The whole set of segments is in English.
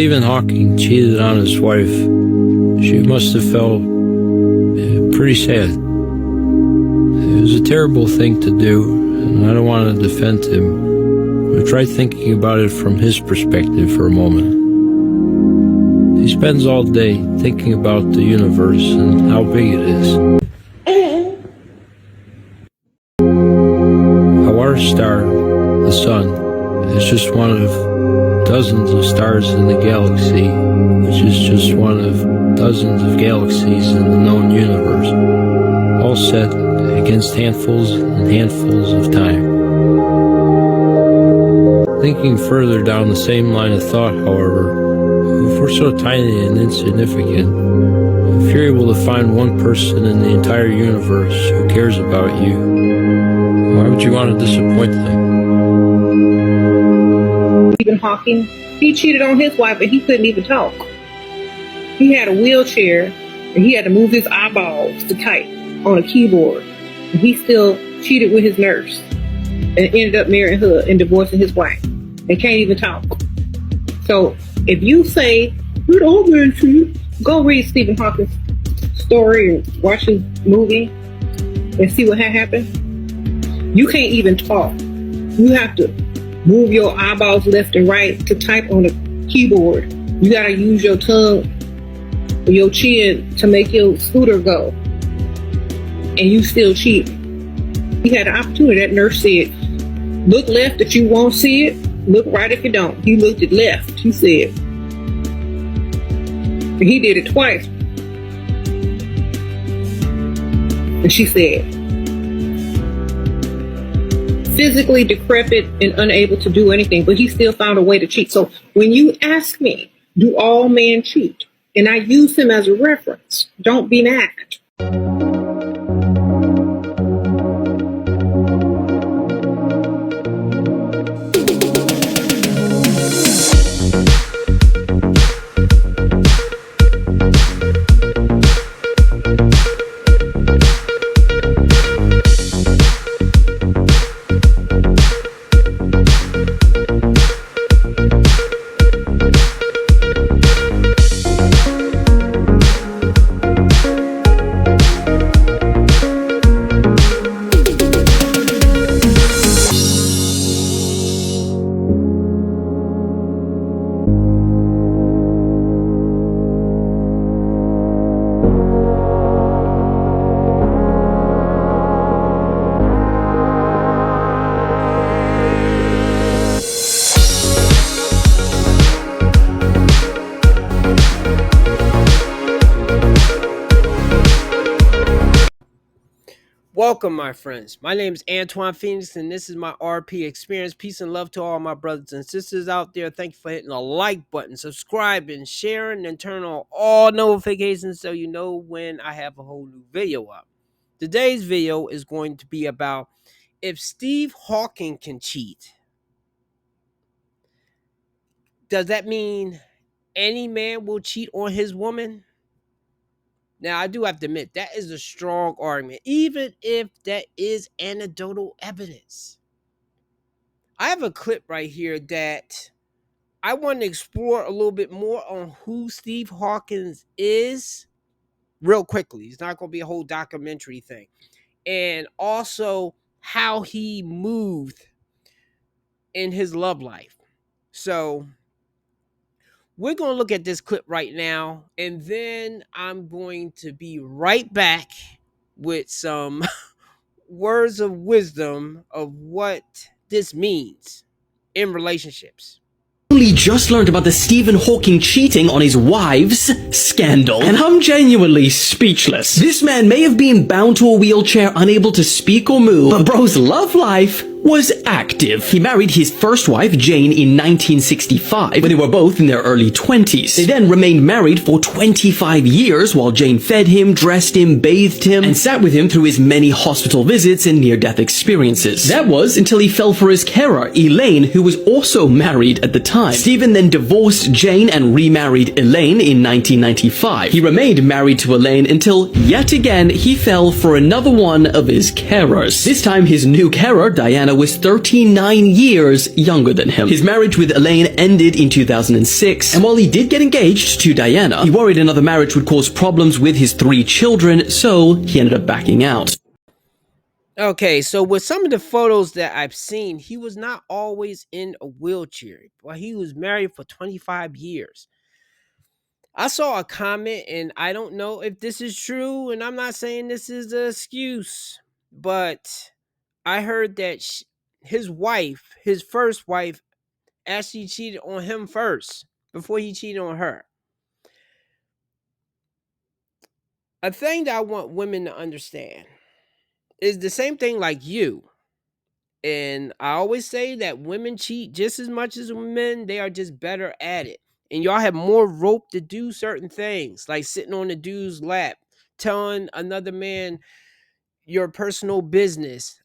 Stephen Hawking cheated on his wife. She must have felt pretty sad. It was a terrible thing to do, and I don't want to defend him, but try thinking about it from his perspective for a moment. He spends all day thinking about the universe and how big it is. How our star, the sun, is just one of dozens of stars in the galaxy, which is just one of dozens of galaxies in the known universe, all set against handfuls and handfuls of time. Thinking further down the same line of thought, however, if we're so tiny and insignificant, if you're able to find one person in the entire universe who cares about you, why would you want to disappoint them? Steven Hawkins, he cheated on his wife, but he couldn't even talk. He had a wheelchair, and he had to move his eyeballs to type on a keyboard. And he still cheated with his nurse, and ended up marrying her and divorcing his wife, and can't even talk. So if you say, "Good old man cheat," go read Stephen Hawkins' story and watch his movie and see what had happened. You can't even talk. You have to move your eyeballs left and right to type on a keyboard. You gotta use your tongue or your chin to make your scooter go. And you still cheat. He had an opportunity. That nurse said, "Look left if you won't see it. Look right if you don't." He looked at left, he said. And he did it twice. And she said, physically decrepit and unable to do anything, but he still found a way to cheat. So when you ask me, do all men cheat? And I use him as a reference, don't be mad. Welcome, my friends. My name is Antione Phoenix, and this is my RP experience. Peace and love to all my brothers and sisters out there. Thank you for hitting the like button, subscribing, sharing, and turn on all notifications so you know when I have a whole new video up. Today's video is going to be about if Steve Hawking can cheat. Does that mean any man will cheat on his woman? Now, I do have to admit, that is a strong argument, even if that is anecdotal evidence. I have a clip right here that I want to explore a little bit more on who Steve Hawkins is real quickly. It's not going to be a whole documentary thing. And also how he moved in his love life. So we're going to look at this clip right now, and then I'm going to be right back with some words of wisdom of what this means in relationships. Only just learned about the Stephen Hawking cheating on his wife's scandal, and I'm genuinely speechless. This man may have been bound to a wheelchair, unable to speak or move, but bro's love life was active. He married his first wife, Jane, in 1965, when they were both in their early 20s. They then remained married for 25 years while Jane fed him, dressed him, bathed him, and sat with him through his many hospital visits and near-death experiences. That was until he fell for his carer, Elaine, who was also married at the time. Stephen then divorced Jane and remarried Elaine in 1995. He remained married to Elaine until, yet again, he fell for another one of his carers. This time, his new carer, Diana Diana was 39 years younger than him. His marriage with Elaine ended in 2006, and while he did get engaged to Diana, he worried another marriage would cause problems with his 3 children, so he ended up backing out. Okay, so with some of the photos that I've seen, he was not always in a wheelchair, but he was married for 25 years. I saw a comment, and I don't know if this is true, and I'm not saying this is an excuse, but I heard that his wife, his first wife, actually cheated on him first before he cheated on her. A thing that I want women to understand is the same thing like you. And I always say that women cheat just as much as men, they are just better at it. And y'all have more rope to do certain things, like sitting on the dude's lap, telling another man your personal business,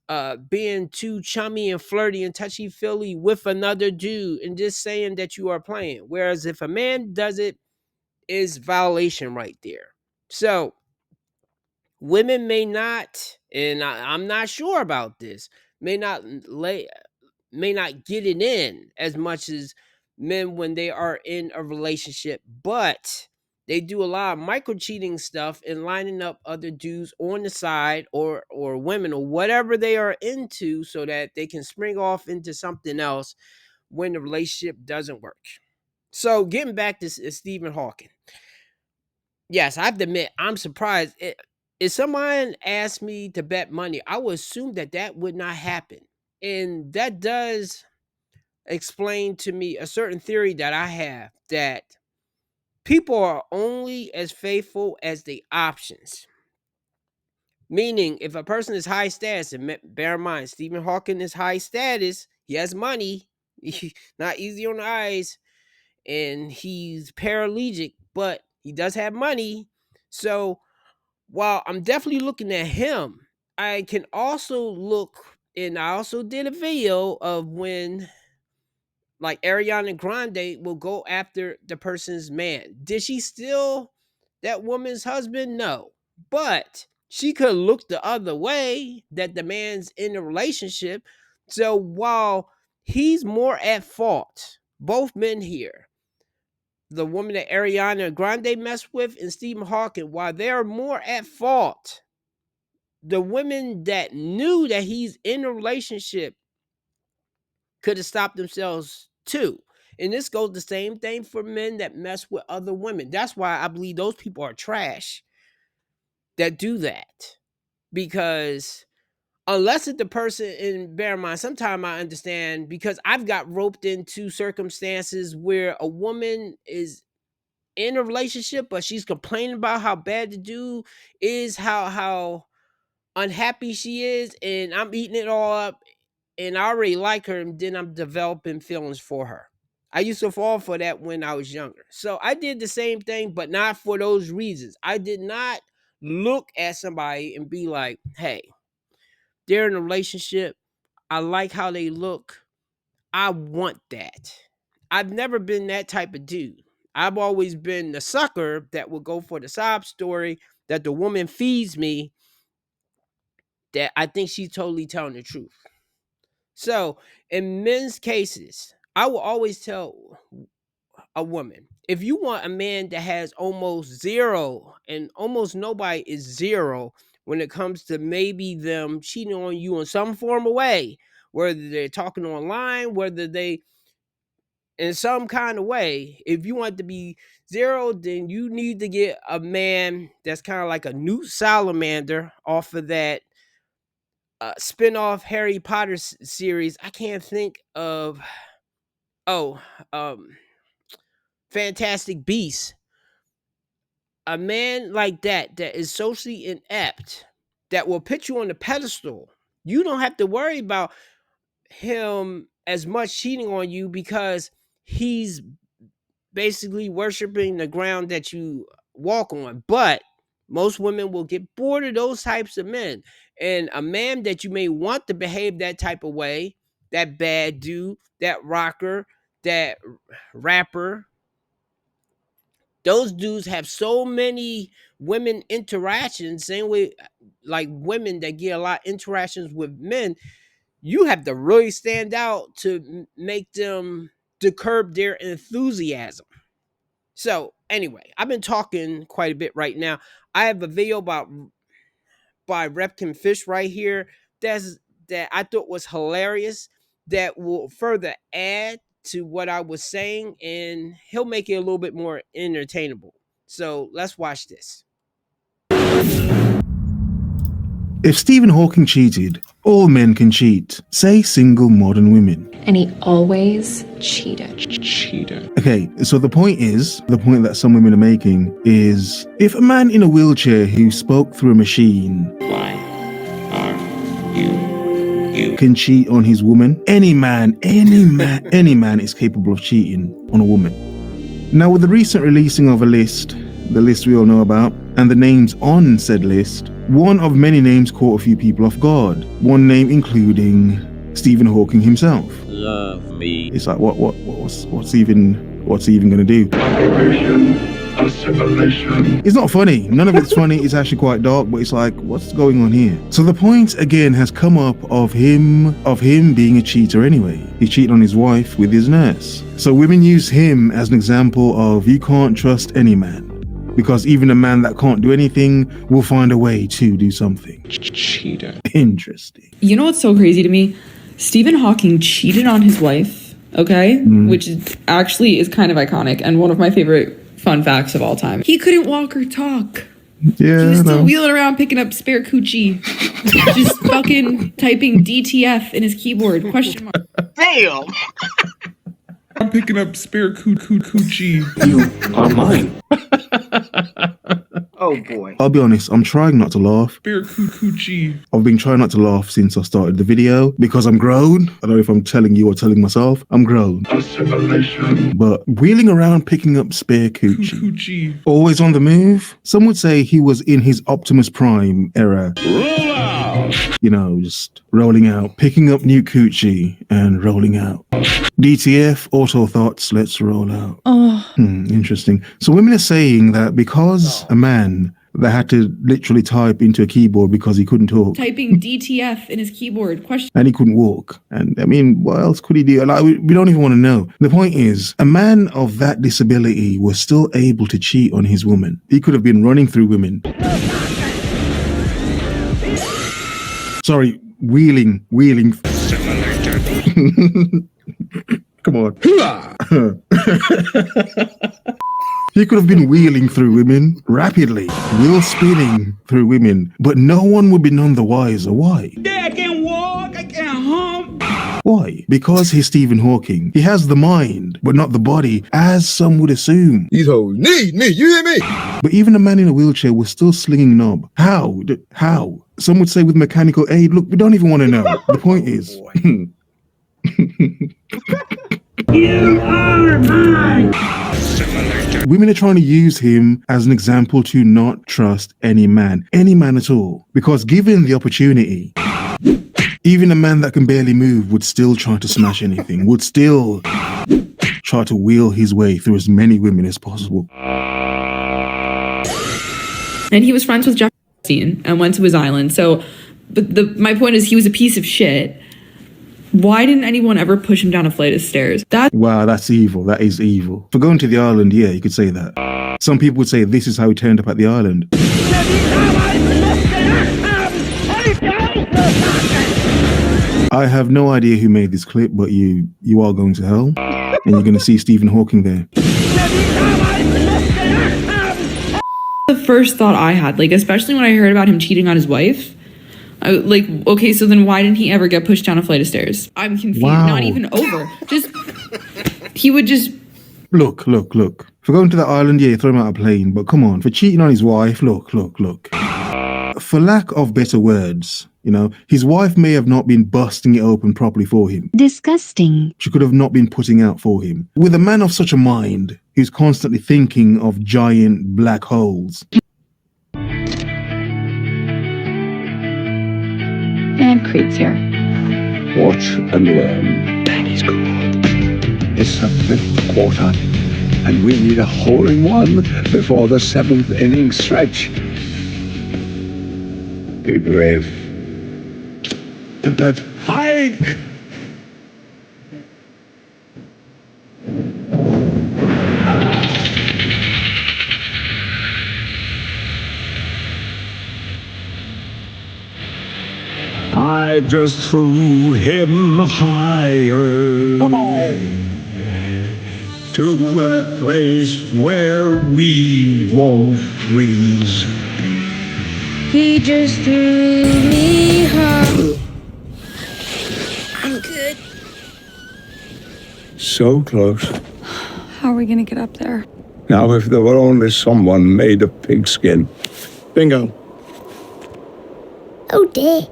being too chummy and flirty and touchy feely with another dude, and just saying that you are playing. Whereas if a man does it, is violation right there. So women may not, and I'm not sure about this, may not may not get it in as much as men when they are in a relationship, but they do a lot of micro cheating stuff and lining up other dudes on the side, or women, or whatever they are into, so that they can spring off into something else when the relationship doesn't work. So getting back to Stephen Hawking, yes, I have to admit I'm surprised. If someone asked me to bet money, I would assume that that would not happen, and that does explain to me a certain theory that I have, that people are only as faithful as the options. Meaning, if a person is high status, and bear in mind, Stephen Hawking is high status, he has money, not easy on the eyes, and he's paraplegic, but he does have money. So while I'm definitely looking at him, I can also look, and I also did a video of when, like, Ariana Grande will go after the person's man. Did she steal that woman's husband? No. But she could look the other way, that the man's in a relationship. So while he's more at fault, both men here, the woman that Ariana Grande messed with and Stephen Hawking, while they're more at fault, the women that knew that he's in a relationship could have stopped themselves too. And this goes the same thing for men that mess with other women. That's why I believe those people are trash that do that. Because unless it's the person, and bear in mind, sometimes I understand, because I've got roped into circumstances where a woman is in a relationship, but she's complaining about how bad the dude is, how unhappy she is, and I'm eating it all up, and I already like her, and then I'm developing feelings for her. I used to fall for that when I was younger. So I did the same thing, but not for those reasons. I did not look at somebody and be like, hey, they're in a relationship. I like how they look. I want that. I've never been that type of dude. I've always been the sucker that will go for the sob story that the woman feeds me, that I think she's totally telling the truth. So, in men's cases, I will always tell a woman, if you want a man that has almost zero, and almost nobody is zero when it comes to maybe them cheating on you in some form of way, whether they're talking online, whether they in some kind of way, if you want to be zero, then you need to get a man that's kind of like a Newt Salamander off of that spin-off Harry Potter series. I can't think of, oh, Fantastic Beasts. A man like that is socially inept, that will put you on the pedestal. You don't have to worry about him as much cheating on you, because he's basically worshiping the ground that you walk on. But most women will get bored of those types of men. And a man that you may want to behave that type of way, that bad dude, that rocker, that rapper, those dudes have so many women interactions, same way like women that get a lot of interactions with men. you have to really stand out to make them to curb their enthusiasm. So anyway, I've been talking quite a bit right now. I have a video by Repkin Fish right here that I thought was hilarious, that will further add to what I was saying, and he'll make it a little bit more entertainable. So let's watch this. If Stephen Hawking cheated, all men can cheat. Say single modern women. And he always cheated. Okay, so the point that some women are making is, if a man in a wheelchair who spoke through a machine can cheat on his woman, any man is capable of cheating on a woman. Now, with the recent releasing of a list, the list we all know about, and the names on said list, one of many names caught a few people off guard. One name including Stephen Hawking himself. Love me. It's like, what's he even gonna do? It's not funny. None of it's funny. It's actually quite dark, but it's like, what's going on here? So the point again has come up of him being a cheater anyway. He cheated on his wife with his nurse. So women use him as an example of, you can't trust any man, because even a man that can't do anything will find a way to do something. Cheater. Interesting. You know what's so crazy to me? Stephen Hawking cheated on his wife, okay? Which is kind of iconic and one of my favorite fun facts of all time. He couldn't walk or talk. Yeah, He was still wheeling around picking up spare coochie. Just fucking typing DTF in his keyboard. Question mark. Damn! I'm picking up spare coochie. You are mine. Oh boy. I'll be honest, I'm trying not to laugh. Spare coochie. I've been trying not to laugh since I started the video because I'm grown. I don't know if I'm telling you or telling myself. I'm grown. But wheeling around picking up spare coochie. Always on the move. Some would say he was in his Optimus Prime era. Roll out! You know, just rolling out, picking up new coochie and rolling out. DTF, auto thoughts, let's roll out. Interesting. So women are saying that because a man that had to literally type into a keyboard because he couldn't talk. Typing DTF in his keyboard. Question. And he couldn't walk. And I mean, what else could he do? Like, we don't even want to know. The point is, a man of that disability was still able to cheat on his woman. He could have been running through women. Sorry, wheeling. Come on. He could have been wheeling through women rapidly, wheel spinning through women, but no one would be none the wiser. Why? I can walk, I can hump. Why? Because he's Stephen Hawking. He has the mind, but not the body, as some would assume. These hoes need me, you hear me? But even a man in a wheelchair was still slinging knob. How? How? Some would say with mechanical aid. Look, we don't even want to know. The point is... You are mine! Women are trying to use him as an example to not trust any man at all. Because given the opportunity, even a man that can barely move would still try to smash anything, would still try to wheel his way through as many women as possible. And he was friends with Jeffrey Epstein and went to his island. So, but my point is, he was a piece of shit. Why didn't anyone ever push him down a flight of stairs? Wow, that's evil. That is evil. For going to the island, yeah, you could say that. Some people would say this is how he turned up at the island. I have no idea who made this clip, but you are going to hell, and you're going to see Stephen Hawking there. The first thought I had, like, especially when I heard about him cheating on his wife, okay, so then why didn't he ever get pushed down a flight of stairs? I'm confused. Wow. Not even over. He would just... Look. For going to the island, yeah, throw him out a plane. But come on, for cheating on his wife, look. For lack of better words, you know, his wife may have not been busting it open properly for him. Disgusting. She could have not been putting out for him. With a man of such a mind, who's constantly thinking of giant black holes... And creeps here. Watch and learn. Danny's cool. It's the 5th quarter, and we need a hole-in-one before the 7th inning stretch. Be brave. Hike! I just threw him higher to a place where we won't freeze. He just threw me high. I'm good. So close. How are we gonna get up there? Now, if there were only someone made of pigskin. Bingo. Oh, dear.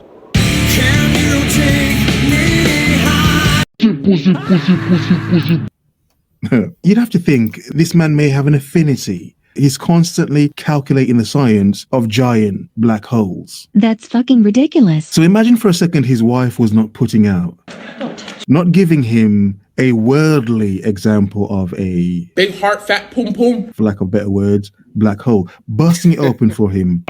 You'd have to think this man may have an affinity. He's constantly calculating the science of giant black holes. That's fucking ridiculous. So imagine for a second his wife was not putting out, not giving him a worldly example of a Big heart, fat pum pum. for lack of better words, black hole, busting it open for him,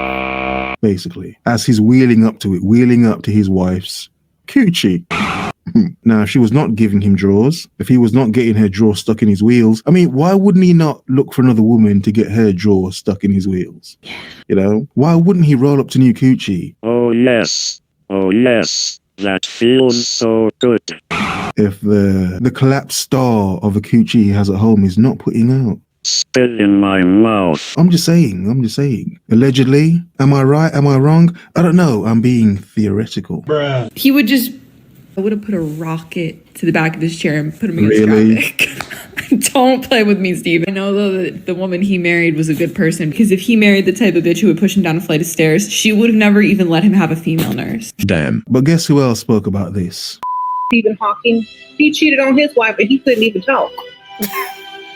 basically, as he's wheeling up to his wife's coochie. Now, if she was not giving him drawers, if he was not getting her drawers stuck in his wheels, I mean, why wouldn't he not look for another woman to get her drawers stuck in his wheels? You know, why wouldn't he roll up to new coochie? Oh yes, that feels so good. If the collapsed star of a coochie he has at home is not putting out. Spit in my mouth. I'm just saying. Allegedly, am I right? Am I wrong? I don't know. I'm being theoretical. He would just, I would have put a rocket to the back of his chair and put him against Really? traffic. Don't play with me, Steve. I know, though, that the woman he married was a good person, because if he married the type of bitch who would push him down a flight of stairs, she would have never even let him have a female nurse. Damn. But guess who else spoke about this? Steven Hawkins, he cheated on his wife, but he couldn't even talk.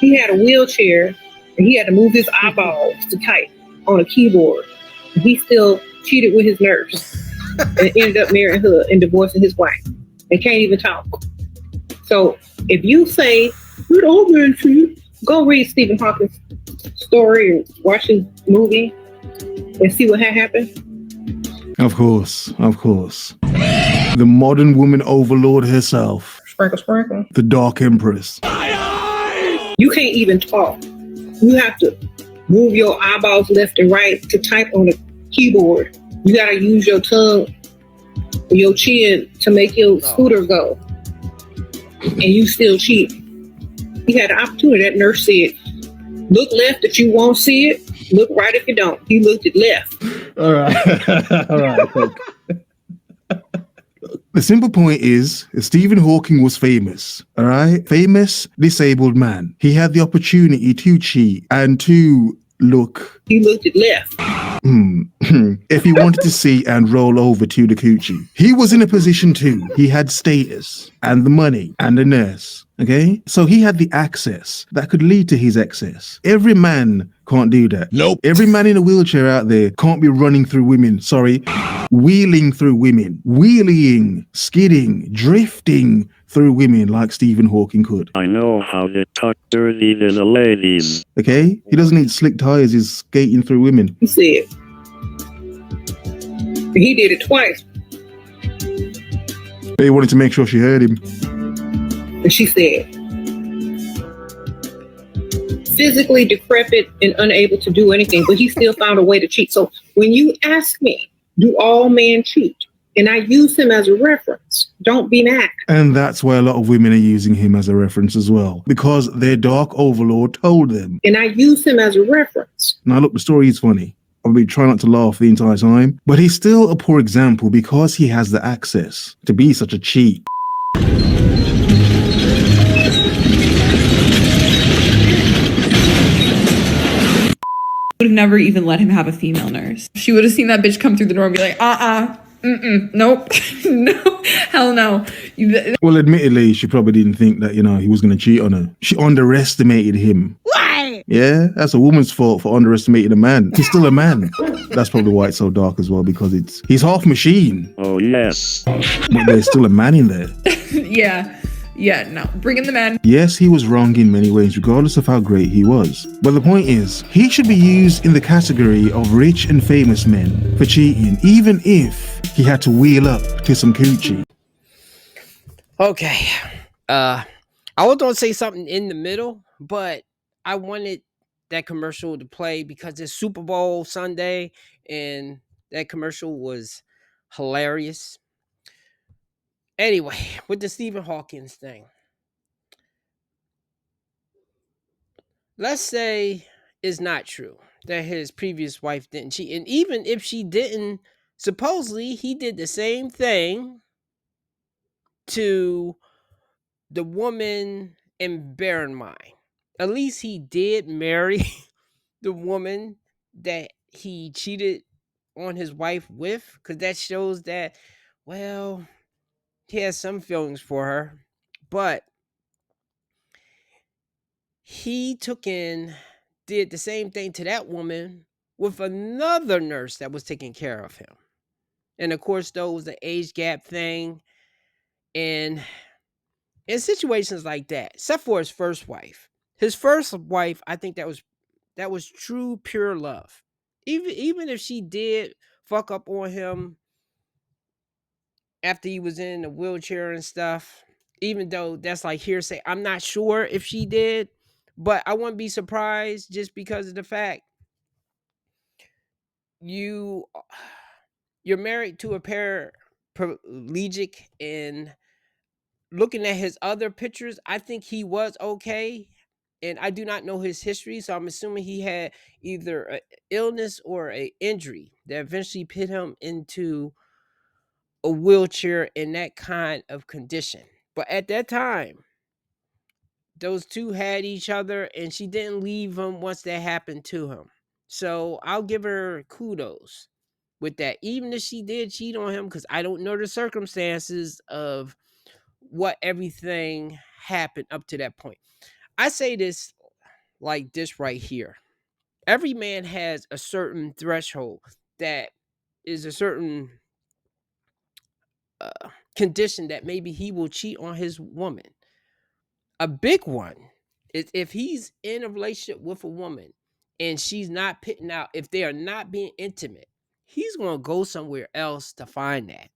He had a wheelchair, and he had to move his eyeballs to type on a keyboard. And he still cheated with his nurse and ended up marrying her and divorcing his wife. And can't even talk. So if you say, "Good old man cheat," go read Steven Hawkins' story or watch his movie and see what had happened. Of course. The modern woman overlord herself. Sprinkle. The Dark Empress. You can't even talk. You have to move your eyeballs left and right to type on the keyboard. You gotta use your tongue, your chin to make your scooter go. And you still cheat. He had an opportunity. That nurse said, "Look left if you won't see it. Look right if you don't." He looked at left. All right. The simple point is, Stephen Hawking was famous, all right? Famous, disabled man. He had the opportunity to cheat and to look. He looked at left. If he wanted to see and roll over to the coochie. He was in a position too. He had status and the money and the nurse, okay? So he had the access that could lead to his excess. Every man can't do that. Nope. Every man in a wheelchair out there can't be running through women. Wheeling through women. Wheeling, skidding, drifting through women like Stephen Hawking could. I know how to talk dirty to the ladies. Okay? He doesn't need slick tires. He's skating through women. He said. And he did it twice. He wanted to make sure she heard him. And she said, physically decrepit and unable to do anything, but he still found a way to cheat. So when you ask me, do all men cheat? And I use him as a reference. Don't be mad. And that's why a lot of women are using him as a reference as well, because their dark overlord told them. And I use him as a reference. Now, look, the story is funny. I've been trying not to laugh the entire time, but he's still a poor example because he has the access to be such a cheat. Would have never even let him have a female nurse. She would have seen that bitch come through the door and be like, nope, no, hell no. Well, admittedly, she probably didn't think that, he was going to cheat on her. She underestimated him. Why? Yeah, that's a woman's fault for underestimating a man. He's still a man. That's probably why it's so dark as well, because he's half machine. Oh yes. But there's still a man in there. Yeah, no. Bring in the man. Yes, he was wrong in many ways, regardless of how great he was. But the point is, he should be used in the category of rich and famous men for cheating, even if he had to wheel up to some coochie. Okay. I was gonna say something in the middle, but I wanted that commercial to play because it's Super Bowl Sunday and that commercial was hilarious. Anyway, with the Stephen Hawkins thing, let's say it's not true that his previous wife didn't cheat. And even if she didn't, supposedly he did the same thing to the woman in bear in mind. At least he did marry the woman that he cheated on his wife with, because that shows that, well, he has some feelings for her. But he took in, did the same thing to that woman with another nurse that was taking care of him. And of course, though, it was the age gap thing. And in situations like that, except for his first wife, I think that was true, pure love. Even if she did fuck up on him after he was in a wheelchair and stuff, even though that's like hearsay, I'm not sure if she did, but I wouldn't be surprised just because of the fact you you're married to a paraplegic, and looking at his other pictures, I think he was okay. And I do not know his history, so I'm assuming he had either an illness or an injury that eventually put him into a wheelchair in that kind of condition. But at that time, those two had each other, and she didn't leave him once that happened to him. So I'll give her kudos with that, even if she did cheat on him, because I don't know the circumstances of what everything happened up to that point. I say this like this right here. Every man has a certain threshold that is a certain condition that maybe he will cheat on his woman. A big one is if he's in a relationship with a woman and she's not pitting out, if they are not being intimate, he's going to go somewhere else to find that.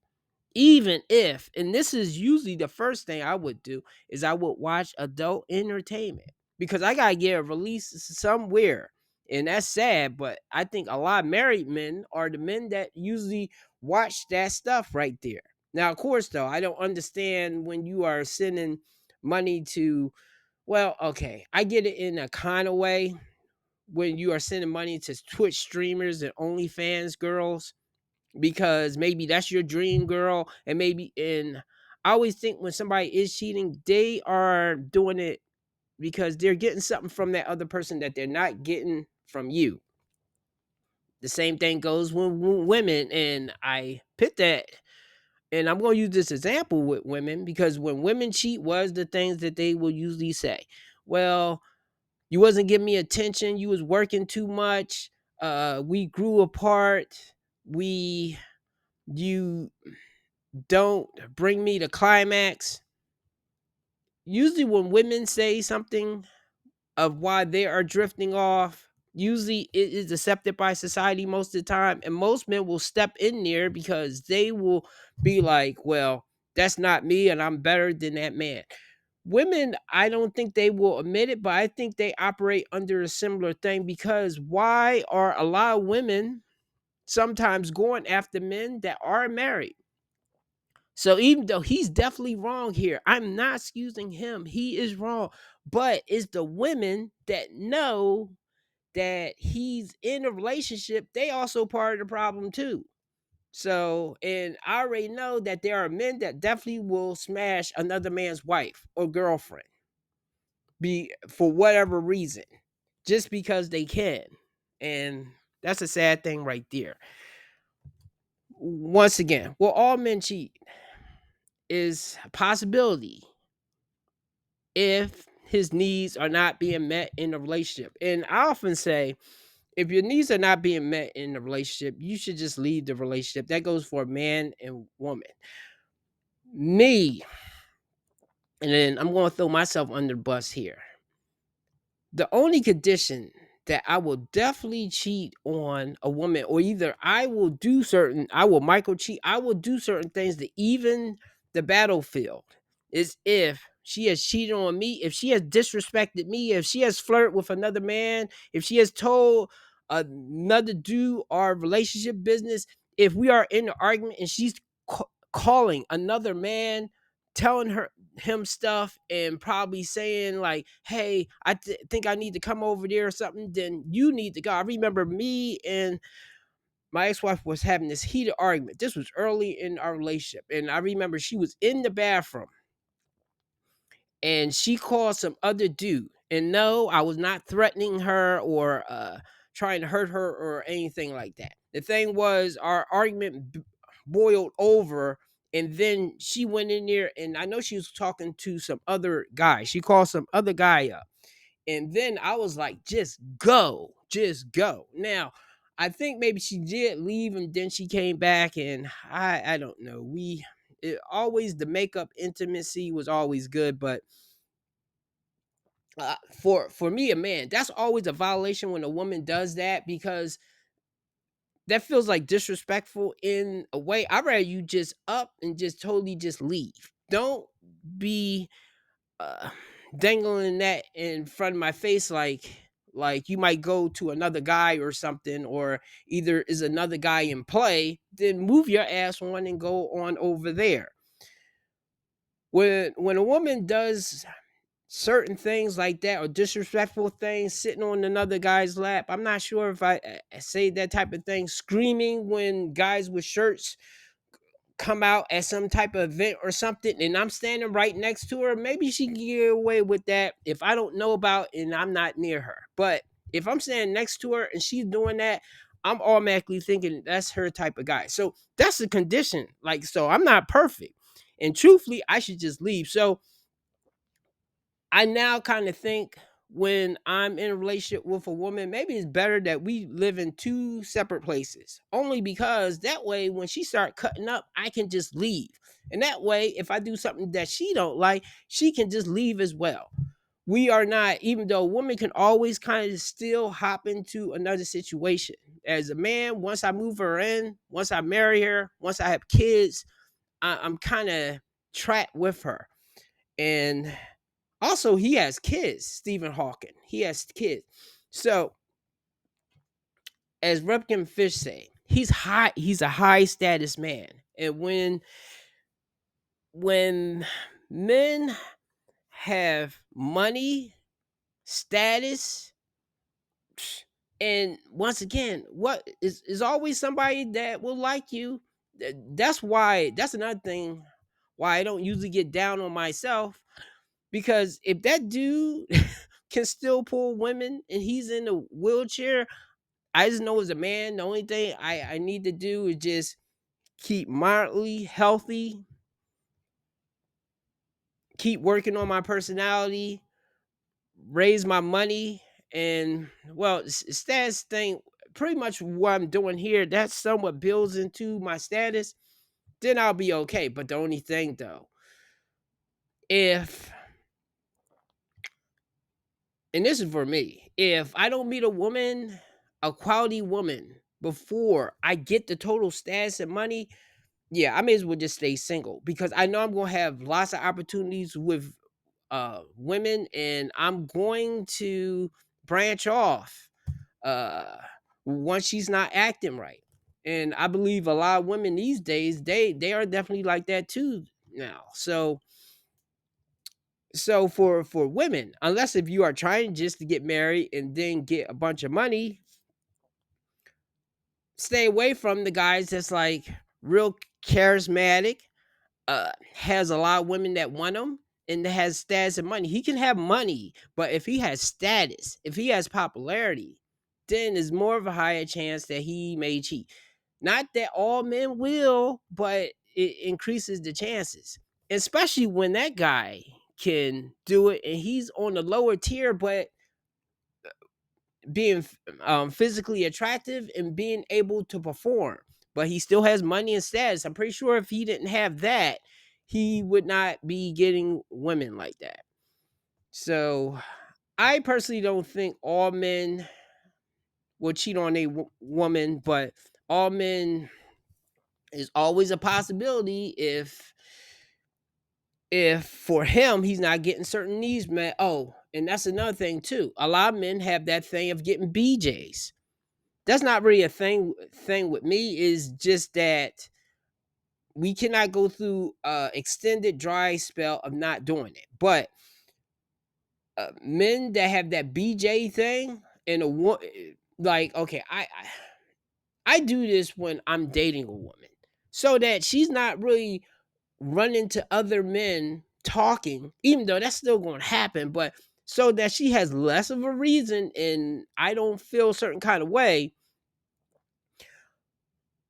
Even if, and this is usually the first thing I would do, is I would watch adult entertainment because I gotta get a release somewhere. And that's sad, but I think a lot of married men are the men that usually watch that stuff right there. Now, of course, though, I don't understand when you are sending money to, well, okay, I get it in a kind of way when you are sending money to Twitch streamers and OnlyFans girls, because maybe that's your dream girl. And I always think when somebody is cheating, they are doing it because they're getting something from that other person that they're not getting from you. The same thing goes with women, and I put that, and I'm going to use this example with women because when women cheat, was the things that they will usually say, well, you wasn't giving me attention, you was working too much, we grew apart, you don't bring me to climax. Usually when women say something of why they are drifting off, usually it is accepted by society most of the time, and most men will step in there because they will be like, well, that's not me and I'm better than that man. Women, I don't think they will admit it, but I think they operate under a similar thing, because why are a lot of women sometimes going after men that are married? So even though he's definitely wrong here, I'm not excusing him. He is wrong. But it's the women that know that he's in a relationship, they also part of the problem too. So, and I already know that there are men that definitely will smash another man's wife or girlfriend for whatever reason, just because they can. And that's a sad thing right there. Once again, will all men cheat? Is a possibility if his needs are not being met in a relationship. And I often say, if your needs are not being met in a relationship, you should just leave the relationship. That goes for man and woman. Me, and then I'm going to throw myself under the bus here. The only condition that I will definitely cheat on a woman, or either I will micro cheat, I will do certain things to even the battlefield. is if she has cheated on me, if she has disrespected me, if she has flirted with another man, if she has told another dude our relationship business, if we are in an argument and she's calling another man, telling him stuff and probably saying like, hey, I think I need to come over there or something, then you need to go. I remember me and my ex-wife was having this heated argument. This was early in our relationship, and I remember she was in the bathroom and she called some other dude. And no, I was not threatening her or trying to hurt her or anything like that. The thing was, our argument boiled over, and then she went in there, and I know she was talking to some other guy. She called some other guy up. And then I was like, just go, just go. Now, I think maybe she did leave and then she came back, and I don't know. Always the makeup intimacy was always good, but for me, a man, that's always a violation when a woman does that, because that feels like disrespectful in a way. I'd rather you just up and just totally just leave. Don't be uh, dangling that in front of my face like you might go to another guy or something, or either is another guy in play. Then move your ass on and go on over there. When a woman does certain things like that, or disrespectful things, sitting on another guy's lap, I'm not sure if I say that type of thing, screaming when guys with shirts come out at some type of event or something and I'm standing right next to her, maybe she can get away with that if I don't know about and I'm not near her. But if I'm standing next to her and she's doing that, I'm automatically thinking that's her type of guy. So that's the condition. Like, so I'm not perfect, and truthfully I should just leave. So I now kind of think, when I'm in a relationship with a woman, maybe it's better that we live in two separate places. Only because that way, when she start cutting up, I can just leave. And that way, if I do something that she don't like, she can just leave as well. We are not, even though a woman can always kind of still hop into another situation. As a man, once I move her in, once I marry her, once I have kids, I'm kind of trapped with her. And also, he has kids, Steven Hawkins. He has kids. So, as Repkin Fish say, he's high. He's a high status man. And when men have money, status, and once again, what is always somebody that will like you. That's another thing why I don't usually get down on myself. Because if that dude can still pull women and he's in a wheelchair, I just know as a man, the only thing I need to do is just keep mildly healthy, keep working on my personality, raise my money, and well, status thing, pretty much what I'm doing here, that somewhat builds into my status, then I'll be okay. But the only thing though, if and this is for me, if I don't meet a quality woman, before I get the total status and money, yeah, I may as well just stay single, because I know I'm gonna have lots of opportunities with women, and I'm going to branch off uh once she's not acting right. And I believe a lot of women these days, they are definitely like that too now. So for women, unless if you are trying just to get married and then get a bunch of money, stay away from the guys that's like real charismatic, has a lot of women that want him, and that has status and money. He can have money, but if he has status, if he has popularity, then there's more of a higher chance that he may cheat. Not that all men will, but it increases the chances, especially when that guy can do it and he's on the lower tier, but being physically attractive and being able to perform, but he still has money and status. I'm pretty sure if he didn't have that, he would not be getting women like that. So I personally don't think all men will cheat on a woman, but all men is always a possibility. if for him he's not getting certain needs met. Oh, and that's another thing too. A lot of men have that thing of getting BJs. That's not really a thing with me. Is just that we cannot go through extended dry spell of not doing it. But men that have that BJ thing and like, okay, I do this when I'm dating a woman so that she's not really running to other men talking, even though that's still going to happen, but so that she has less of a reason and I don't feel a certain kind of way.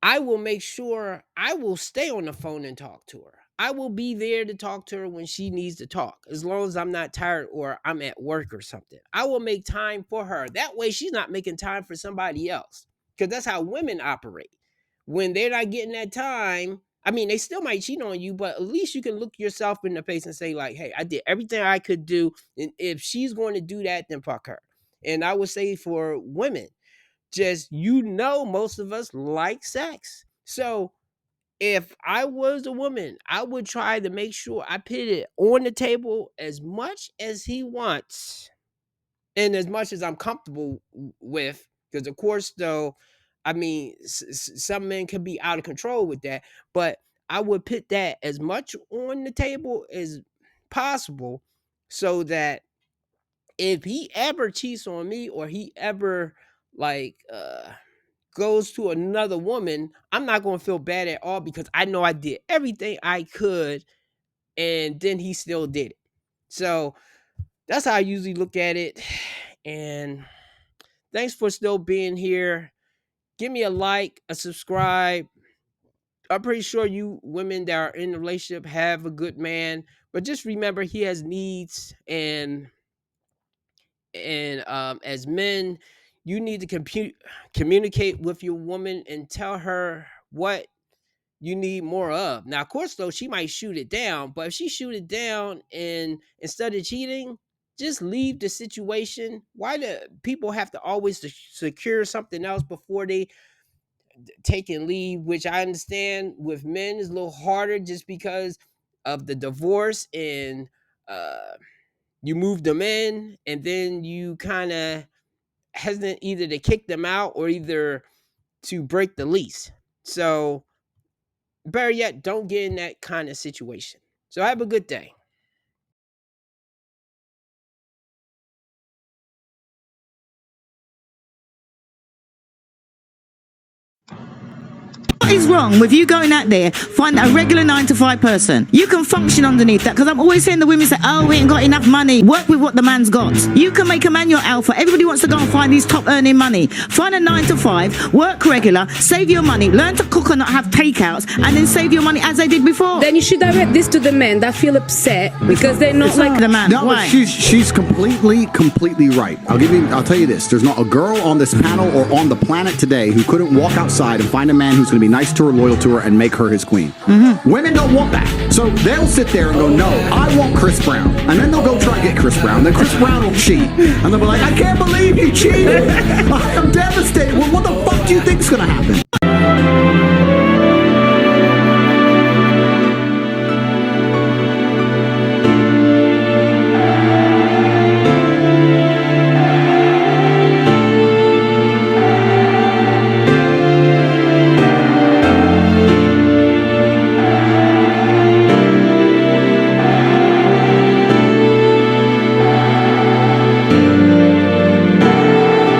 I will make sure I will stay on the phone and talk to her. I will be there to talk to her when she needs to talk, as long as I'm not tired or I'm at work or something. I will make time for her. That way she's not making time for somebody else, because that's how women operate. When they're not getting that time, I mean, they still might cheat on you, but at least you can look yourself in the face and say like, hey, I did everything I could do. And if she's going to do that, then fuck her. And I would say for women, just, most of us like sex. So if I was a woman, I would try to make sure I put it on the table as much as he wants and as much as I'm comfortable with. Because of course, though, I mean, some men can be out of control with that, but I would put that as much on the table as possible so that if he ever cheats on me or he ever goes to another woman, I'm not going to feel bad at all, because I know I did everything I could and then he still did it. So that's how I usually look at it. And thanks for still being here. Give me a like, a subscribe. I'm pretty sure you women that are in a relationship have a good man, but just remember he has needs, and as men, you need to communicate with your woman and tell her what you need more of. Now, of course, though, she might shoot it down, but if she shoot it down and instead of cheating, just leave the situation. Why do people have to always secure something else before they take and leave? Which I understand with men is a little harder just because of the divorce, and you move them in and then you kind of hesitant either to kick them out or either to break the lease. So better yet, don't get in that kind of situation. So have a good day. What is wrong with you going out there, find a regular 9-to-5 person? You can function underneath that, because I'm always hearing the women say, oh, we ain't got enough money. Work with what the man's got. You can make a man your alpha. Everybody wants to go and find these top earning money. Find a 9-to-5, work regular, save your money, learn to cook and not have takeouts, and then save your money as they did before. Then you should direct this to the men that feel upset because they're not like the man. No, Why? she's completely right. I'll tell you this. There's not a girl on this panel or on the planet today who couldn't walk outside and find a man who's going to be nice to her, loyal to her, and make her his queen. Women don't want that. So they'll sit there and go, no, I want Chris Brown. And then they'll go try and get Chris Brown. Then Chris Brown will cheat. And they'll be like, I can't believe you cheated. I am devastated. Well, what the fuck do you think is going to happen?